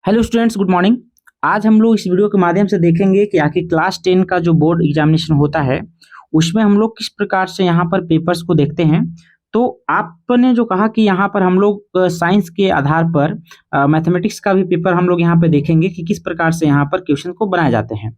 Hello students, good morning. आज हम लोग इस वीडियो के माध्यम से देखेंगे कि आखिर क्लास 10 का जो बोर्ड एग्जामिनेशन होता है उसमें हम लोग किस प्रकार से यहाँ पर पेपर्स को देखते हैं। तो आपने जो कहा कि यहाँ पर हम लोग साइंस के आधार पर मैथमेटिक्स का भी पेपर हम लोग यहाँ पे देखेंगे कि किस प्रकार से यहाँ पर क्वेश्चन को बनाए जाते हैं।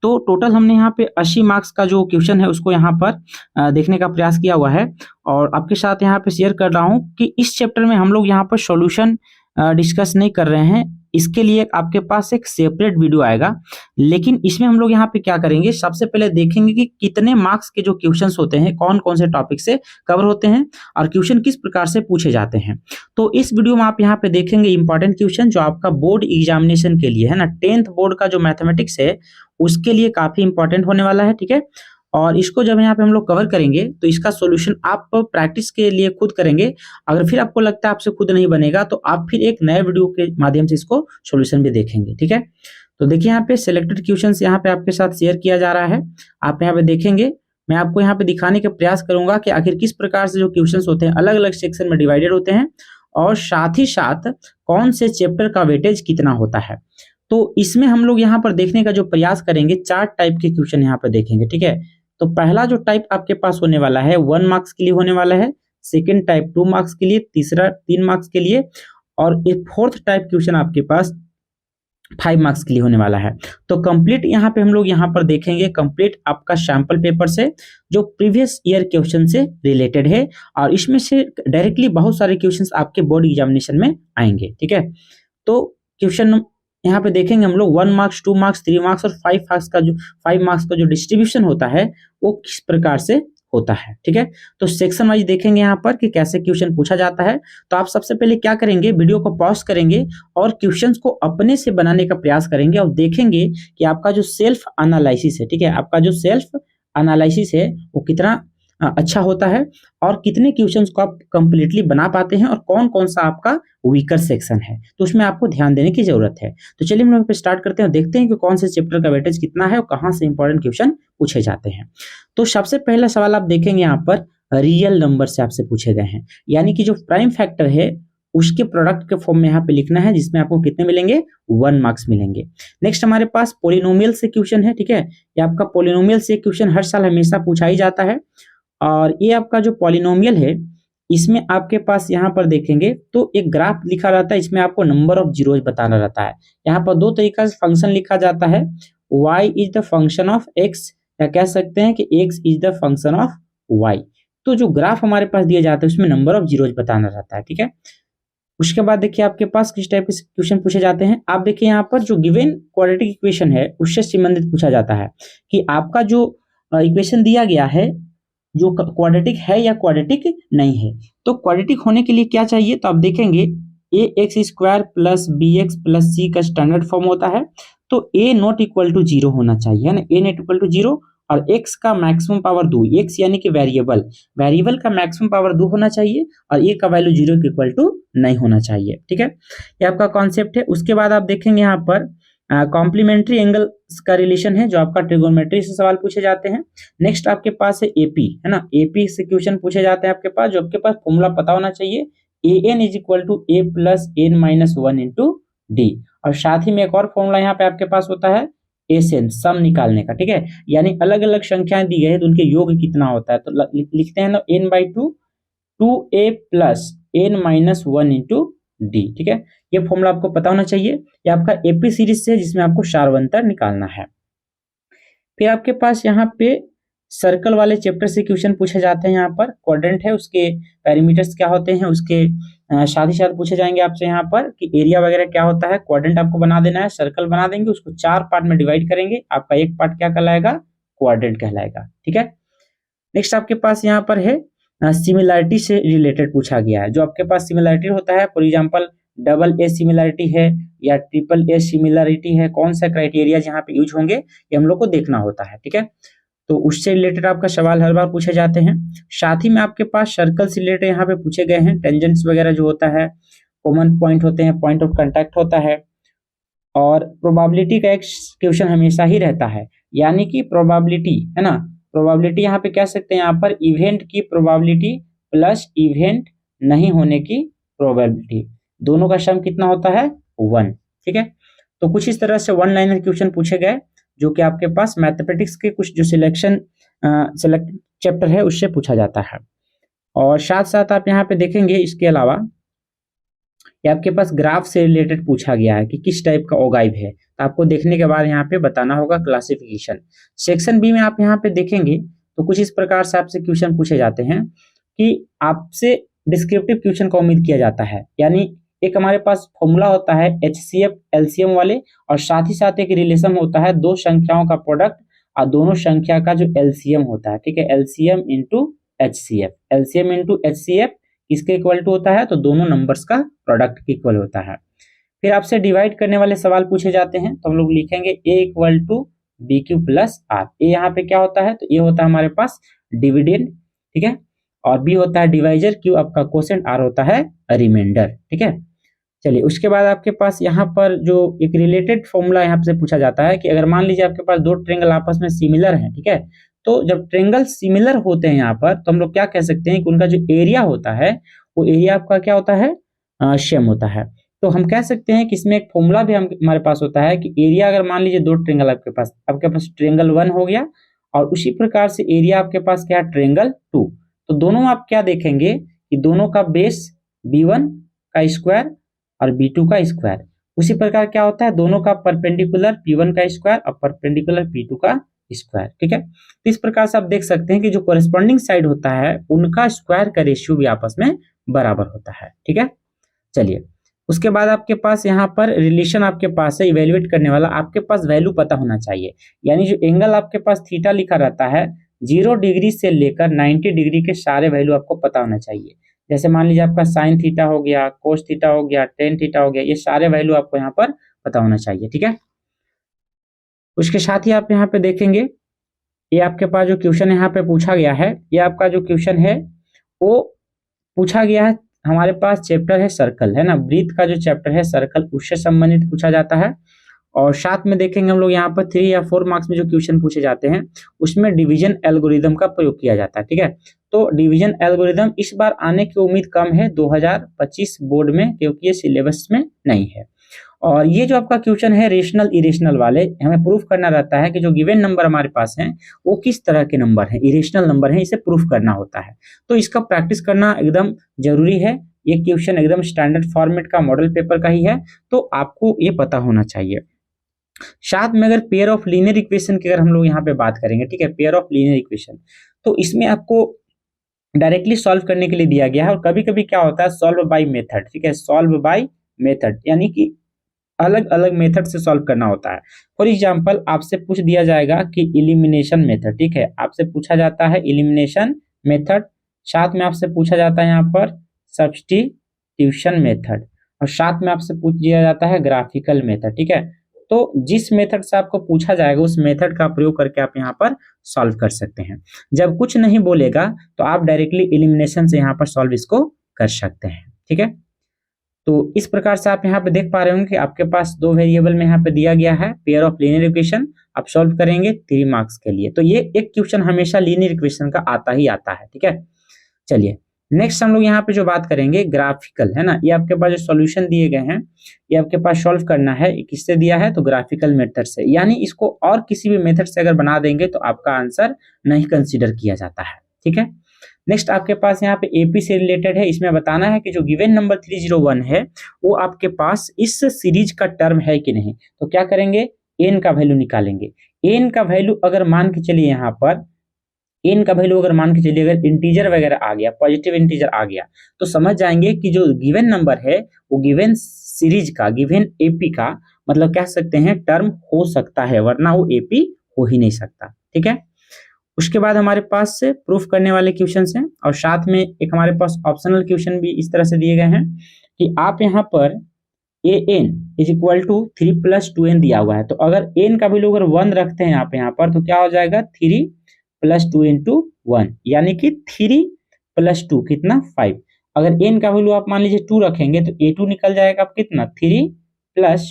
तो टोटल हमने यहाँ पे 80 मार्क्स का जो क्वेश्चन है उसको यहाँ पर देखने का प्रयास किया हुआ है और आपके साथ यहाँ पे शेयर कर रहा हूँ कि इस चैप्टर में हम लोग यहाँ पर सॉल्यूशन डिस्कस नहीं कर रहे हैं। इसके लिए आपके पास एक सेपरेट वीडियो आएगा, लेकिन इसमें हम लोग यहाँ पे क्या करेंगे, सबसे पहले देखेंगे कि कितने मार्क्स के जो क्वेश्चंस होते हैं कौन कौन से टॉपिक से कवर होते हैं और क्वेश्चन किस प्रकार से पूछे जाते हैं। तो इस वीडियो में आप यहाँ पे देखेंगे इंपॉर्टेंट क्वेश्चन जो आपका बोर्ड एग्जामिनेशन के लिए है ना, 10th बोर्ड का जो मैथमेटिक्स है उसके लिए काफी इंपॉर्टेंट होने वाला है। ठीक है, और इसको जब यहाँ पे हम लोग कवर करेंगे तो इसका सॉल्यूशन आप प्रैक्टिस के लिए खुद करेंगे। अगर फिर आपको लगता है आपसे खुद नहीं बनेगा तो आप फिर एक नए वीडियो के माध्यम से इसको सॉल्यूशन भी देखेंगे। ठीक है, तो देखिए यहाँ पे सिलेक्टेड क्वेश्चंस यहाँ पे आपके साथ शेयर किया जा रहा है। आप यहाँ पे देखेंगे, मैं आपको यहाँ पे दिखाने का प्रयास करूंगा कि आखिर किस प्रकार से जो क्वेश्चंस होते हैं अलग अलग सेक्शन में डिवाइडेड होते हैं और साथ ही साथ कौन से चैप्टर का वेटेज कितना होता है। तो इसमें हम लोग यहाँ पर देखने का जो प्रयास करेंगे 4 टाइप के क्वेश्चन यहाँ पर देखेंगे। ठीक है, तो पहला जो टाइप आपके पास होने वाला है 1 मार्क्स के लिए होने वाला है, सेकंड टाइप 2 मार्क्स के लिए, तीसरा 3 मार्क्स के लिए और एक फोर्थ टाइप क्वेश्चन आपके पास 5 मार्क्स के लिए होने वाला है। तो कंप्लीट यहाँ पे हम लोग यहाँ पर देखेंगे कंप्लीट आपका सैंपल पेपर से जो प्रीवियस ईयर क्वेश्चन से रिलेटेड है और इसमें से डायरेक्टली बहुत सारे क्वेश्चंस आपके बोर्ड एग्जामिनेशन में आएंगे। ठीक है, तो क्वेश्चन यहाँ पे देखेंगे हम लोग 1 मार्क्स 2 मार्क्स 3 मार्क्स और 5 मार्क्स का जो डिस्ट्रीब्यूशन होता है वो किस प्रकार से होता है। ठीक है, तो सेक्शन वाइज देखेंगे यहाँ पर कि कैसे क्वेश्चन पूछा जाता है। तो आप सबसे पहले क्या करेंगे, वीडियो को पॉज करेंगे और क्वेश्चंस को अपने से बनाने का प्रयास करेंगे और देखेंगे कि आपका जो सेल्फ एनालिसिस है, ठीक है, आपका जो सेल्फ एनालिसिस है वो कितना अच्छा होता है और कितने क्वेश्चंस को आप कंप्लीटली बना पाते हैं और कौन कौन सा आपका वीकर सेक्शन है, तो उसमें आपको ध्यान देने की जरूरत है। तो चलिए हम लोग पे स्टार्ट करते हैं और देखते हैं कि कौन से चैप्टर का वेटेज कितना है और कहां से इंपॉर्टेंट क्वेश्चन पूछे जाते हैं। तो सबसे पहला सवाल आप देखेंगे यहाँ पर रियल नंबर से आपसे पूछे गए हैं, यानी कि जो प्राइम फैक्टर है उसके प्रोडक्ट के फॉर्म में यहाँ पे लिखना है, जिसमें आपको कितने मिलेंगे 1 मार्क्स मिलेंगे। नेक्स्ट हमारे पास पॉलिनोमियल से क्वेश्चन है। ठीक है, ये आपका पॉलिनोमियल से क्वेश्चन हर साल हमेशा पूछा ही जाता है और ये आपका जो पॉलिनोमियल है इसमें आपके पास यहाँ पर देखेंगे तो एक ग्राफ लिखा रहता है, इसमें आपको नंबर ऑफ जीरोज बताना रहता है। यहाँ पर 2 तरीका से फंक्शन लिखा जाता है, y is the function of x या कह सकते हैं कि x is the function of y। तो जो ग्राफ हमारे पास दिया जाता है उसमें नंबर ऑफ जीरोज बताना रहता है। ठीक है, उसके बाद देखिए आपके पास किस टाइप के क्वेश्चन पूछे जाते हैं। आप देखिए यहाँ पर जो गिवन क्वाड्रेटिक इक्वेशन है उससे संबंधित पूछा जाता है कि आपका जो इक्वेशन दिया गया है जो क्वाड्रेटिक है या क्वाड्रेटिक नहीं है। तो क्वाड्रेटिक होने के लिए क्या चाहिए, तो आप देखेंगे A X square plus B X plus C का स्टैंडर्ड फॉर्म होता है, तो ए नॉट इक्वल टू 0 होना चाहिए, है ना, ए नॉट इक्वल टू 0 और एक्स का मैक्सिमम पावर 2, एक्स यानी कि वेरिएबल का मैक्सिमम पावर 2 होना चाहिए और ए का वैल्यू 0 के इक्वल टू नहीं होना चाहिए। ठीक है, ये आपका कॉन्सेप्ट है। उसके बाद आप देखेंगे यहाँ पर कॉम्प्लीमेंट्री एंगल्स का रिलेशन है जो आपका ट्रिगोनोमेट्री से सवाल पूछे जाते हैं। नेक्स्ट आपके पास है एपी, है ना, एपी से क्वेश्चन पूछे जाते हैं आपके पास, जो आपके पास फॉर्मूला पता होना चाहिए, A N is equal to A plus N minus 1 into D. और साथ ही में एक और फॉर्मूला यहाँ पे आपके पास होता है एस एन, सम निकालने का। ठीक है, यानी अलग अलग संख्याएं दी गई है तो उनके योग कितना होता है, तो लिखते हैं ना N by 2 A plus N minus 1 into D. ठीक है, ये फॉर्मूला आपको पता होना चाहिए। ये आपका एपी सीरीज से है जिसमें आपको सारवंतर निकालना है। फिर आपके पास यहाँ पे सर्कल वाले चैप्टर से क्वेश्चन पूछे जाते हैं। यहाँ पर क्वाड्रेंट है, उसके पैरामीटर्स क्या होते हैं, उसके साथ ही साथ पूछे जाएंगे आपसे यहाँ पर कि एरिया वगैरह क्या होता है। क्वाड्रेंट आपको बना देना है, सर्कल बना देंगे, उसको 4 पार्ट में डिवाइड करेंगे, आपका एक पार्ट क्या कहलाएगा, क्वाड्रेंट कहलाएगा। ठीक है, नेक्स्ट आपके पास यहाँ पर है सिमिलरिटी से रिलेटेड पूछा गया है। जो आपके पास सिमिलरिटी होता है, for example double A similarity है या ट्रिपल ए सिमिलरिटी है, कौन सा क्राइटेरिया यहाँ पे यूज होंगे ये हम लोग को देखना होता है। ठीक है, तो उससे रिलेटेड आपका सवाल हर बार पूछे जाते हैं। साथ ही में आपके पास सर्कल से रिलेटेड यहाँ पे पूछे गए हैं, टेंजेंट्स वगैरह जो होता है, कॉमन पॉइंट होते हैं, पॉइंट ऑफ कांटेक्ट होता है और प्रोबेबिलिटी का एक क्वेश्चन हमेशा ही रहता है, यानी कि प्रोबेबिलिटी, है ना, प्रोबेबिलिटी यहाँ पे कह सकते हैं यहाँ पर इवेंट की प्रोबेबिलिटी प्लस इवेंट नहीं होने की प्रोबेबिलिटी, दोनों का सम कितना होता है 1। ठीक है। तो कुछ इस तरह से वन लाइनर क्वेश्चन पूछे गए जो कि आपके पास मैथमेटिक्स के कुछ जो सेलेक्ट चैप्टर है उससे पूछा जाता है। और साथ साथ आप यहाँ पे देखेंगे इसके अलावा ये आपके पास ग्राफ से रिलेटेड पूछा गया है कि किस टाइप का ओगाइव है, तो आपको देखने के बाद यहाँ पे बताना होगा क्लासिफिकेशन। सेक्शन बी में आप यहाँ पे देखेंगे तो कुछ इस प्रकार से आपसे क्वेश्चन पूछे जाते हैं कि आपसे डिस्क्रिप्टिव क्वेश्चन का उम्मीद किया जाता है, यानी एक हमारे पास फॉर्मूला होता है HCF एलसीएम वाले, और साथ ही साथ एक रिलेशन होता है दो संख्याओं का प्रोडक्ट और दोनों संख्या का जो एलसीएम होता है, ठीक है, LCM into HCF, LCM into HCF किसके इक्वल टू होता है, तो दोनों नंबर्स का प्रोडक्ट के इक्वल होता है। फिर आपसे डिवाइड करने वाले सवाल पूछे जाते हैं, तो हम लोग लिखेंगे A equal to B Q plus R. A यहाँ पे क्या होता है, तो ये होता है हमारे पास डिविडेंड, ठीक है, और बी होता है डिवाइजर, क्यू आपका क्वोशिएंट, आर होता है रिमाइंडर, ठीक है। चलिए उसके बाद आपके पास यहाँ पर जो एक रिलेटेड फॉर्मूला यहाँ से पूछा जाता है कि अगर मान लीजिए आपके पास दो ट्रायंगल आपस में सिमिलर हैं, ठीक है, तो जब ट्रायंगल सिमिलर होते हैं यहाँ पर, तो हम लोग क्या कह सकते हैं कि उनका जो एरिया होता है वो एरिया आपका क्या होता है, सेम होता है। तो हम कह सकते हैं कि इसमें एक फॉर्मूला भी हमारे पास होता है कि एरिया अगर मान लीजिए दो ट्रायंगल आपके पास ट्रायंगल 1 हो गया, और उसी प्रकार से एरिया आपके पास क्या है, ट्रायंगल 2, तो दोनों आप क्या देखेंगे कि दोनों का बेस B1 का स्क्वायर और B2 का स्क्वायर, उसी प्रकार क्या होता है दोनों का परपेंडिकुलर P1 का स्क्वायर और परपेंडिकुलर P2 का स्क्वायर, ठीक है। तो इस प्रकार से आप देख सकते हैं कि जो कोरेस्पॉन्डिंग साइड होता है उनका स्क्वायर का रेशियो भी आपस में बराबर होता है, ठीक है। चलिए उसके बाद आपके पास यहाँ पर रिलेशन आपके पास है इवेल्युएट करने वाला, आपके पास वैल्यू पता होना चाहिए, यानी जो एंगल आपके पास थीटा लिखा रहता है 0 डिग्री से लेकर 90 डिग्री के सारे वैल्यू आपको पता होना चाहिए। जैसे मान लीजिए आपका साइन थीटा हो गया, कोस थीटा हो गया, टेन थीटा हो गया, ये सारे वैल्यू आपको यहाँ पर पता होना चाहिए, ठीक है। उसके साथ ही आप यहाँ पे देखेंगे ये आपके पास जो क्वेश्चन यहाँ पे पूछा गया है, ये आपका जो क्वेश्चन है वो पूछा गया है, हमारे पास चैप्टर है सर्कल, है ना, ब्रीथ का जो चैप्टर है सर्कल उससे संबंधित पूछा जाता है। और साथ में देखेंगे हम लोग यहाँ पर 3 या 4 मार्क्स में जो क्वेश्चन पूछे जाते हैं उसमें डिवीजन एल्गोरिदम का प्रयोग किया जाता है, ठीक है। तो डिवीजन एल्गोरिदम इस बार आने की उम्मीद कम है 2025 बोर्ड में, क्योंकि ये सिलेबस में नहीं है। और ये जो आपका क्वेश्चन है रेशनल इरेशनल वाले, हमें प्रूफ करना रहता है कि जो गिवन नंबर हमारे पास हैं वो किस तरह के नंबर हैं, इरेशनल नंबर हैं, इसे प्रूफ करना होता है। तो इसका प्रैक्टिस करना एकदम जरूरी है। ये क्वेश्चन एकदम स्टैंडर्ड फॉर्मेट का मॉडल पेपर का ही है, तो आपको ये पता होना चाहिए। साथ में अगर पेयर ऑफ लीनियर इक्वेशन की अगर हम लोग यहाँ पे बात करेंगे, ठीक है, पेयर ऑफ लीनियर इक्वेशन, तो इसमें आपको डायरेक्टली सॉल्व करने के लिए दिया गया है, और कभी कभी क्या होता है सॉल्व बाय मेथड, ठीक है, सॉल्व बाय मेथड, यानी कि अलग अलग मेथड से सॉल्व करना होता है। फॉर एग्जांपल आपसे पूछ दिया जाएगा कि इलिमिनेशन मेथड, ठीक है, आपसे पूछा जाता है इलिमिनेशन मेथड, साथ में आपसे पूछा जाता है यहाँ पर सब्स्टिट्यूशन मेथड, और साथ में आपसे पूछ दिया जाता है ग्राफिकल मेथड, ठीक है। तो जिस मेथड से आपको पूछा जाएगा उस मेथड का प्रयोग करके आप यहाँ पर सॉल्व कर सकते हैं। जब कुछ नहीं बोलेगा तो आप डायरेक्टली एलिमिनेशन से यहाँ पर सॉल्व इसको कर सकते हैं, ठीक है। तो इस प्रकार से आप यहाँ पे देख पा रहे होंगे कि आपके पास 2 वेरिएबल में यहाँ पे दिया गया है पेयर ऑफ लीनियर इक्वेशन, आप सॉल्व करेंगे 3 मार्क्स के लिए। तो ये एक क्वेश्चन हमेशा लीनियर इक्वेशन का आता ही आता है, ठीक है। चलिए नेक्स्ट हम लोग यहाँ पे जो बात करेंगे ग्राफिकल, है ना, ये आपके पास जो सॉल्यूशन दिए गए हैं ये आपके पास सॉल्व करना है, किससे दिया है, तो ग्राफिकल मेथड से, यानी इसको और किसी भी मेथड से अगर बना देंगे तो आपका आंसर नहीं कंसीडर किया जाता है, ठीक है। नेक्स्ट आपके पास यहाँ पे एपी से रिलेटेड है, इसमें बताना है कि जो गिवन नंबर 301 है वो आपके पास इस सीरीज का टर्म है कि नहीं। तो क्या करेंगे, एन का वैल्यू निकालेंगे। एन का वैल्यू अगर मान के चलिए यहाँ पर एन का वैल्यू अगर मान के चलिए अगर इंटीजर वगैरह आ गया, पॉजिटिव इंटीजर आ गया, तो समझ जाएंगे कि जो गिवन नंबर है वो गिवन सीरीज का, गिवन एपी का मतलब कह सकते हैं टर्म हो सकता है, वरना वो एपी हो ही नहीं सकता, ठीक है। उसके बाद हमारे पास से प्रूफ करने वाले क्वेश्चन हैं, और साथ में एक हमारे पास ऑप्शनल क्वेश्चन भी इस तरह से दिए गए हैं कि आप यहाँ पर A N is equal to 3 + 2n दिया हुआ है, तो अगर एन का वैल्यू अगर 1 रखते हैं आप यहाँ पर तो क्या हो जाएगा 3 + 2 × 1, यानी कि 3 + 2 कितना 5। अगर एन का वैल्यू आप मान लीजिए 2 रखेंगे तो a2 निकल जाएगा आप कितना 3 +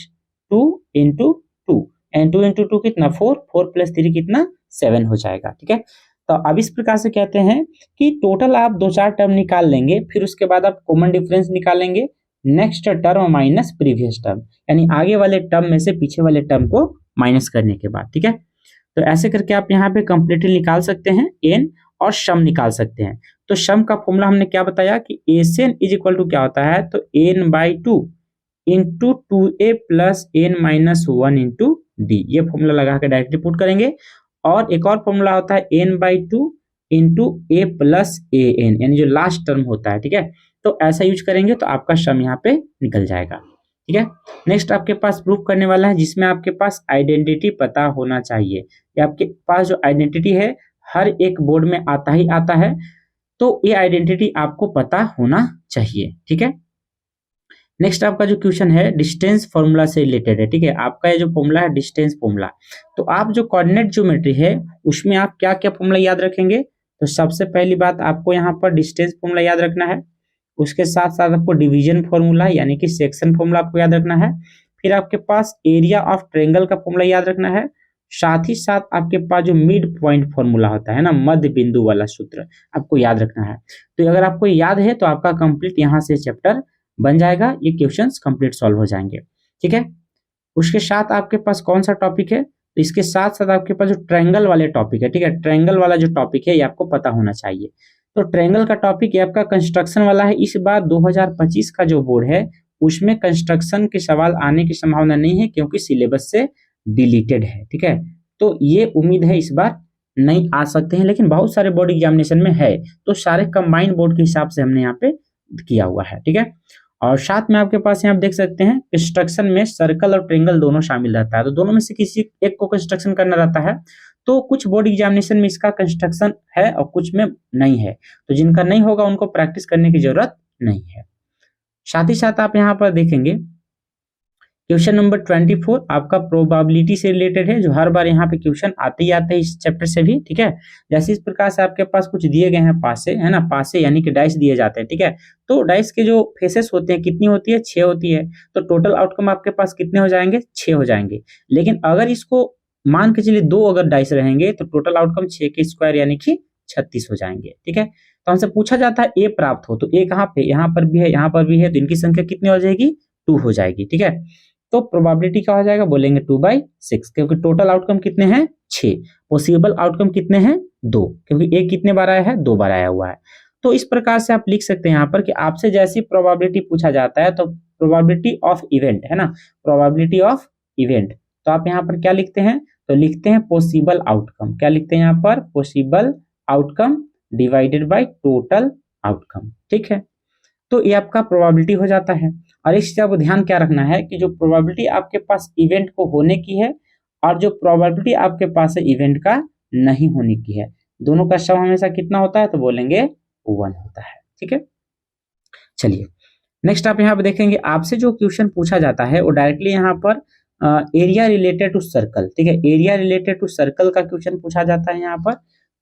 2 × 2, एंड 2 × 2 कितना 4, 4 + 3 कितना 7 हो जाएगा, ठीक है। तो अब इस प्रकार से कहते हैं कि टोटल आप 2-4 टर्म निकाल लेंगे, फिर उसके बाद आप कॉमन डिफरेंस निकालेंगे, next term minus previous term, यानी आगे वाले टर्म में से पीछे वाले टर्म को माइनस करने के बाद, ठीक है। तो ऐसे करके आप यहाँ पे कंप्लीटली निकाल सकते हैं एन और सम निकाल सकते हैं। तो सम का फॉर्मूला हमने क्या बताया कि एन इज इक्वल टू क्या होता है, तो N by two into 2a plus N minus 1 into D, ये फॉर्मूला लगा के डायरेक्टली पुट करेंगे। और एक और फॉर्मूला होता है N by two into A plus A N, यानी जो लास्ट टर्म होता है, ठीक है। तो ऐसा यूज करेंगे तो आपका सम यहाँ पे निकल जाएगा, ठीक है। नेक्स्ट आपके पास प्रूफ करने वाला है जिसमें आपके पास आइडेंटिटी पता होना चाहिए। ये आपके पास जो आइडेंटिटी है हर एक बोर्ड में आता ही आता है, तो ये आइडेंटिटी आपको पता होना चाहिए, ठीक है। नेक्स्ट आपका जो क्वेश्चन है डिस्टेंस फॉर्मूला से रिलेटेड है, ठीक है। आपका ये जो फॉर्मूला है डिस्टेंस फॉर्मूला, तो आप जो कोऑर्डिनेट ज्योमेट्री है उसमें आप क्या क्या फॉर्मूला याद रखेंगे, तो सबसे पहली बात आपको यहाँ पर डिस्टेंस फॉर्मूला याद रखना है। उसके साथ साथ आपको डिवीजन फॉर्मूला यानी कि सेक्शन फॉर्मूला आपको याद रखना है। फिर आपके पास एरिया ऑफ ट्रायंगल का फॉर्मूला याद रखना है। साथ ही साथ आपके पास जो मिड पॉइंट फॉर्मूला होता है ना, मध्य बिंदु वाला सूत्र आपको याद रखना है। तो अगर आपको याद है तो आपका कंप्लीट यहाँ से चैप्टर बन जाएगा, ये क्वेश्चंस कंप्लीट सॉल्व हो जाएंगे, ठीक है। उसके साथ आपके पास कौन सा टॉपिक है, तो इसके साथ साथ आपके पास जो ट्रायंगल वाले टॉपिक है, ठीक है। ट्रायंगल वाला जो टॉपिक है ये आपको पता होना चाहिए। तो ट्रायंगल का टॉपिक ये आपका कंस्ट्रक्शन वाला है। इस बार 2025 का जो बोर्ड है उसमें कंस्ट्रक्शन के सवाल आने की संभावना नहीं है क्योंकि सिलेबस से डिलीटेड है, ठीक है। तो ये उम्मीद है इस बार नहीं आ सकते हैं, लेकिन बहुत सारे बोर्ड एग्जामिनेशन में है, तो सारे कंबाइंड बोर्ड के हिसाब से हमने यहाँ पे किया हुआ है, ठीक है। और साथ में आपके पास यहाँ आप देख सकते हैं कंस्ट्रक्शन में सर्कल और ट्रायंगल दोनों शामिल रहता है, तो दोनों में से किसी एक को कंस्ट्रक्शन करना रहता है। तो कुछ बोर्ड एग्जामिनेशन में इसका कंस्ट्रक्शन है और कुछ में नहीं है, तो जिनका नहीं होगा उनको प्रैक्टिस करने की जरूरत नहीं है। साथ ही साथ आप यहाँ पर देखेंगे क्वेश्चन नंबर 24 आपका प्रोबेबिलिटी से रिलेटेड है, जो हर बार यहाँ पे क्वेश्चन आते ही आते हैं इस चैप्टर से भी, ठीक है। जैसे इस प्रकार से आपके पास कुछ दिए गए हैं पासे, है ना, पासे यानी कि डाइस दिए जाते हैं, ठीक है। तो डाइस के जो फेसेस होते हैं कितनी होती है, 6 होती है। तो टोटल आउटकम आपके पास कितने हो जाएंगे, 6 हो जाएंगे। लेकिन अगर इसको मान के चलिए 2 अगर डाइस रहेंगे तो टोटल आउटकम 6 के स्क्वायर यानी कि 36 हो जाएंगे, ठीक है। तो हमसे पूछा जाता है ए प्राप्त हो, तो ए कहाँ पे, यहाँ पर भी है, यहाँ पर भी है, तो इनकी संख्या कितनी हो जाएगी, 2 हो जाएगी, ठीक है। तो प्रोबेबिलिटी क्या हो जाएगा, बोलेंगे 2/6, क्योंकि टोटल आउटकम कितने हैं, 6, पॉसिबल आउटकम कितने हैं, 2, क्योंकि ए कितने बार आया है, 2 बार आया हुआ है। तो इस प्रकार से आप लिख सकते हैं यहाँ पर कि आपसे जैसी प्रोबेबिलिटी पूछा जाता है, तो प्रोबेबिलिटी ऑफ इवेंट, है ना, प्रोबेबिलिटी ऑफ इवेंट, तो आप यहाँ पर क्या लिखते हैं, तो लिखते हैं पॉसिबल आउटकम। क्या लिखते हैं यहाँ पर, possible outcome divided by total outcome, ठीक है। तो ये आपका प्रोबेबिलिटी हो जाता है। और इस चीज को ध्यान क्या रखना है कि जो प्रोबेबिलिटी आपके पास इवेंट को होने की है और जो प्रोबेबिलिटी आपके पास है इवेंट का नहीं होने की है, दोनों का सम हमेशा कितना होता है, तो बोलेंगे 1 होता है, ठीक है। चलिए नेक्स्ट आप यहाँ पे देखेंगे आपसे जो क्वेश्चन पूछा जाता है वो डायरेक्टली यहाँ पर एरिया रिलेटेड टू सर्कल, ठीक है। एरिया रिलेटेड टू सर्कल का क्वेश्चन पूछा जाता है यहाँ पर,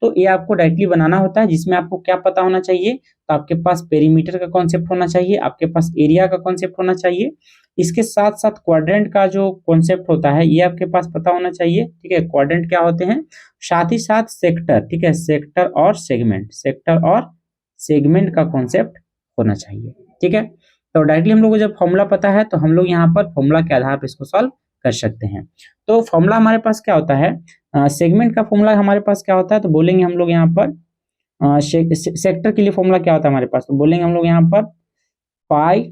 तो ये आपको डायरेक्टली बनाना होता है, जिसमें आपको क्या पता होना चाहिए, तो आपके पास पेरीमीटर का कॉन्सेप्ट होना चाहिए, आपके पास एरिया का कॉन्सेप्ट होना चाहिए, इसके साथ साथ क्वाड्रेंट का जो कॉन्सेप्ट होता है ये आपके पास पता होना चाहिए, ठीक है। क्वाड्रेंट क्या होते हैं, साथ ही साथ सेक्टर, ठीक है, सेक्टर और सेगमेंट, सेक्टर और सेगमेंट का कॉन्सेप्ट होना चाहिए, ठीक है। तो डायरेक्टली हम लोग को जब फॉर्मूला पता है तो हम लोग यहाँ पर फॉर्मूला के आधार पर इसको सॉल्व कर सकते हैं। तो फॉर्मूला हमारे पास क्या होता है, सेगमेंट का फॉर्मूला हमारे पास क्या होता है, तो बोलेंगे हम लोग यहाँ पर सेक्टर के लिए फॉर्मूला क्या होता है हमारे पास, तो बोलेंगे हम लोग यहाँ पर पाई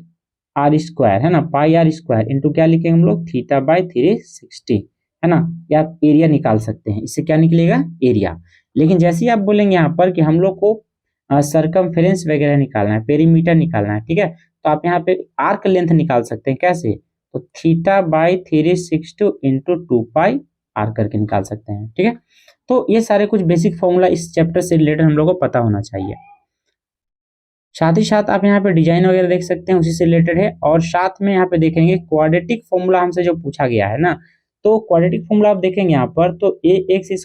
आर स्क्वायर, है ना, पाई आर स्क्वायर इंटू क्या लिखेंगे हम लोग, θ/360, है ना। या आप एरिया निकाल सकते हैं, इससे क्या निकलेगा, एरिया। लेकिन जैसे ही आप बोलेंगे यहाँ पर कि हम लोग को सरकमफेरेंस वगैरह निकालना है, पेरीमीटर निकालना है, ठीक है, तो आप यहाँ पे आर्क लेंथ निकाल सकते हैं, कैसे, तो θ/360 इंटू 2π आर करके निकाल सकते हैं, ठीक है। तो ये सारे कुछ बेसिक फॉर्मूला इस चैप्टर से रिलेटेड हम लोग को पता होना चाहिए। साथ ही साथ आप यहाँ पे डिजाइन वगैरह देख सकते हैं, उसी से रिलेटेड है। और साथ में यहाँ पे देखेंगे क्वाड्रेटिक फॉर्मूला हमसे जो पूछा गया है ना, तो क्वाड्रेटिक फॉर्मूला आप देखेंगे यहाँ पर, तो ax²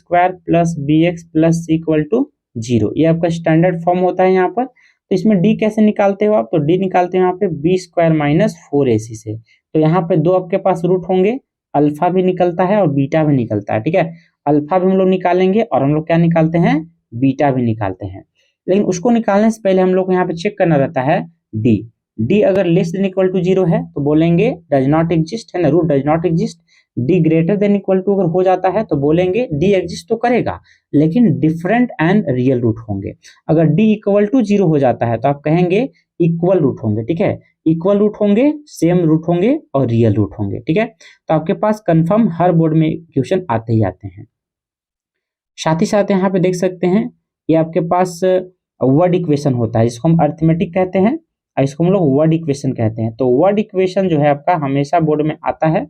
+ bx + c = 0, ये आपका स्टैंडर्ड फॉर्म होता है यहाँ पर। तो इसमें d कैसे निकालते हो आप, तो d निकालते हैं यहाँ पे b² - 4ac से। तो यहाँ पे 2 आपके पास रूट होंगे, अल्फा भी निकलता है और बीटा भी निकलता है, ठीक है। अल्फा भी हम लोग निकालेंगे और हम लोग क्या निकालते हैं, बीटा भी निकालते हैं। लेकिन उसको निकालने से पहले हम लोग को यहाँ पे चेक करना रहता है डी, डी अगर लेस देन इक्वल टू 0 है तो बोलेंगे डज नॉट एग्जिस्ट, है ना, root does not exist. D greater than equal to अगर हो जाता है तो बोलेंगे डी एग्जिस्ट तो करेगा लेकिन डिफरेंट एंड रियल रूट होंगे। अगर डी इक्वल टू 0 हो जाता है तो आप कहेंगे इक्वल रूट होंगे, ठीक है, इक्वल रूट होंगे, सेम रूट होंगे और रियल रूट होंगे, ठीक है। तो आपके पास कंफर्म हर बोर्ड में क्वेश्चन आते ही आते हैं। साथ ही साथ यहाँ पे देख सकते हैं ये आपके पास वर्ड इक्वेशन होता है जिसको हम अर्थमेटिक कहते हैं और इसको हम लोग वर्ड इक्वेशन कहते हैं। तो वर्ड इक्वेशन जो है आपका हमेशा बोर्ड में आता है,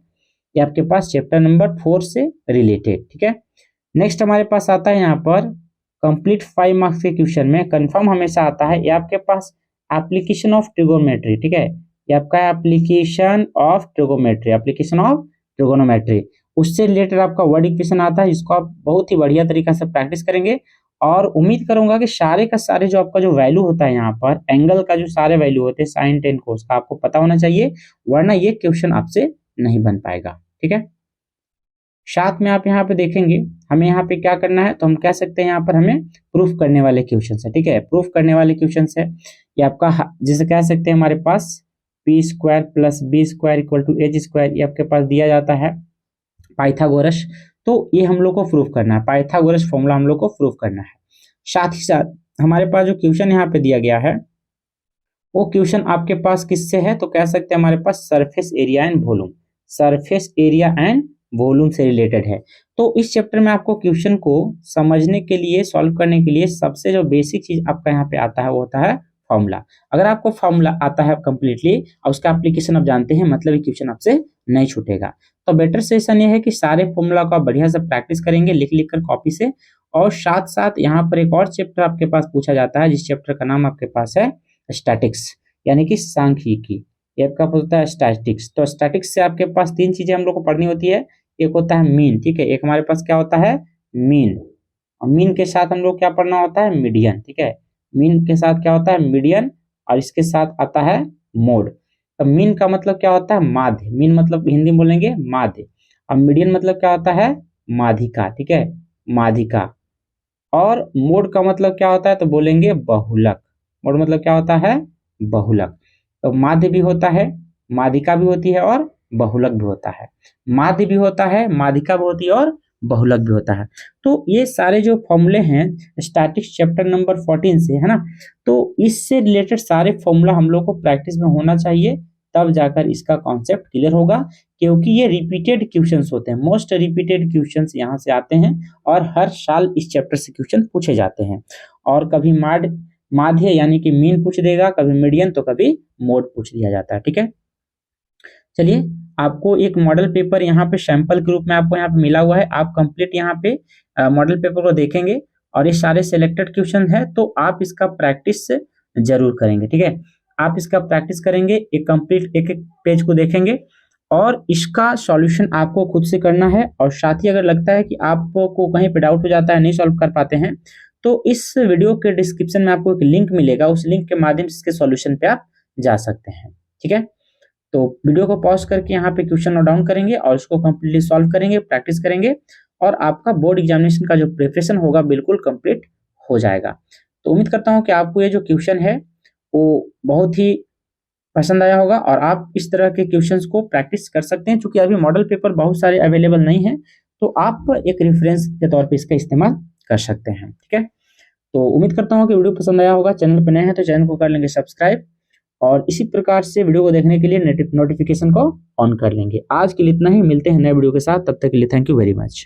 ये आपके पास चैप्टर नंबर 4 से रिलेटेड, ठीक है। नेक्स्ट हमारे पास आता है यहाँ पर कंप्लीट 5 मार्क्स के क्वेश्चन में कंफर्म हमेशा आता है ये आपके पास एप्लीकेशन ऑफ ट्रिगोनोमेट्री, ठीक है, ये आपका application of trigonometry, application of trigonometry, उससे रिलेटेड आपका वर्ड इक्वेशन आता है जिसको आप बहुत ही बढ़िया तरीका से प्रैक्टिस करेंगे। और उम्मीद करूंगा कि सारे का सारे जो आपका जो वैल्यू होता है यहाँ पर एंगल का जो सारे वैल्यू होते हैं साइन टेन कोस का आपको पता होना चाहिए, वरना ये क्वेश्चन आपसे नहीं बन पाएगा, ठीक है। साथ में आप यहाँ पे देखेंगे हमें यहाँ पे क्या करना है, तो हम कह सकते हैं यहाँ पर हमें प्रूफ करने वाले क्वेश्चन है, ठीक है, प्रूफ करने वाले क्वेश्चन है। ये आपका जैसे कह सकते हैं हमारे पास P square plus B square equal to H square, ये आपके पास दिया जाता है पाइथागोरस, तो ये हम लोग को प्रूफ करना है, पाइथागोरस फॉर्मूला हम लोग को प्रूफ करना है। साथ ही साथ हमारे पास जो क्वेश्चन यहाँ पे दिया गया है वो क्वेश्चन आपके पास किससे है, तो कह सकते हैं हमारे पास surface area and volume, surface area and volume से रिलेटेड है। तो इस चैप्टर में आपको क्वेश्चन को समझने के लिए, सॉल्व करने के लिए सबसे जो बेसिक चीज आपका यहाँ पे आता है वो होता है फॉर्मूला। अगर आपको फॉर्मूला आता है कंप्लीटली और उसका एप्लीकेशन आप जानते हैं, मतलब ये क्वेश्चन आपसे नहीं छूटेगा। तो बेटर सेशन ये है कि सारे फॉर्मूला को आप बढ़िया से प्रैक्टिस करेंगे लिख लिख कर कॉपी से, और साथ साथ यहाँ पर एक और चैप्टर आपके पास पूछा जाता है जिस चैप्टर का नाम आपके पास है स्टैटिक्स, यानी कि सांख्यिकी, ये आपका होता है स्टैटिक्स। तो स्टैटिक्स से आपके पास 3 चीजें हम लोग को पढ़नी होती है, एक होता है मीन, ठीक है, एक हमारे पास क्या होता है मीन, और मीन के साथ हम लोग क्या पढ़ना होता है मीडियन, ठीक है, मीन के साथ क्या होता है मीडियन, और इसके साथ आता है मोड। तो मीन का मतलब क्या होता है माध्य, मीन मतलब हिंदी में बोलेंगे माध्य, और मीडियन मतलब क्या होता है माध्यिका, ठीक है, माध्यिका, और मोड का मतलब क्या होता है तो बोलेंगे बहुलक, मोड मतलब क्या होता है बहुलक। तो माध्य भी होता है, माध्यिका भी होती है और बहुलक भी होता है, माध्य भी होता है, माध्यिका भी होती है और बहुलक भी होता है। तो ये सारे जो फॉर्मूले हैं स्टैटिक्स चैप्टर नंबर 14 से, है ना, तो इससे रिलेटेड सारे फॉर्मूला हम लोग को प्रैक्टिस में होना चाहिए, तब जाकर इसका कॉन्सेप्ट क्लियर होगा, क्योंकि ये रिपीटेड क्वेश्चंस होते हैं, मोस्ट रिपीटेड क्वेश्चंस यहाँ से आते हैं और हर साल इस चैप्टर से क्वेश्चन पूछे जाते हैं। और कभी माध्य यानी कि मीन पूछ देगा, कभी मीडियन, तो कभी मोड पूछ दिया जाता है, ठीक है। चलिए, आपको एक मॉडल पेपर यहाँ पे सैंपल के रूप में आपको यहाँ पे मिला हुआ है, आप कंप्लीट यहाँ पे मॉडल पेपर को देखेंगे और ये सारे सिलेक्टेड क्वेश्चन है, तो आप इसका प्रैक्टिस जरूर करेंगे, ठीक है, आप इसका प्रैक्टिस करेंगे, एक कंप्लीट एक एक पेज को देखेंगे और इसका सॉल्यूशन आपको खुद से करना है। और साथ ही अगर लगता है कि आपको कहीं पे डाउट हो जाता है, नहीं सॉल्व कर पाते हैं, तो इस वीडियो के डिस्क्रिप्शन में आपको एक लिंक मिलेगा, उस लिंक के माध्यम से इसके सॉल्यूशन पे आप जा सकते हैं, ठीक है। तो वीडियो को पॉज करके यहाँ पे क्वेश्चन नोट डाउन करेंगे और उसको कंप्लीटली सॉल्व करेंगे, प्रैक्टिस करेंगे, और आपका बोर्ड एग्जामिनेशन का जो प्रिपरेशन होगा बिल्कुल कंप्लीट हो जाएगा। तो उम्मीद करता हूँ कि आपको ये जो क्वेश्चन है वो बहुत ही पसंद आया होगा और आप इस तरह के क्वेश्चंस को प्रैक्टिस कर सकते हैं। चूंकि अभी मॉडल पेपर बहुत सारे अवेलेबल नहीं है, तो आप एक रेफरेंस के तौर पे इसका इस्तेमाल कर सकते हैं, ठीक है। तो उम्मीद करता हूँ कि वीडियो पसंद आया होगा। चैनल पर नए हैं तो चैनल को कर लेंगे सब्सक्राइब, और इसी प्रकार से वीडियो को देखने के लिए नोटिफिकेशन को ऑन कर लेंगे। आज के लिए इतना ही, मिलते हैं नए वीडियो के साथ, तब तक के लिए थैंक यू वेरी मच।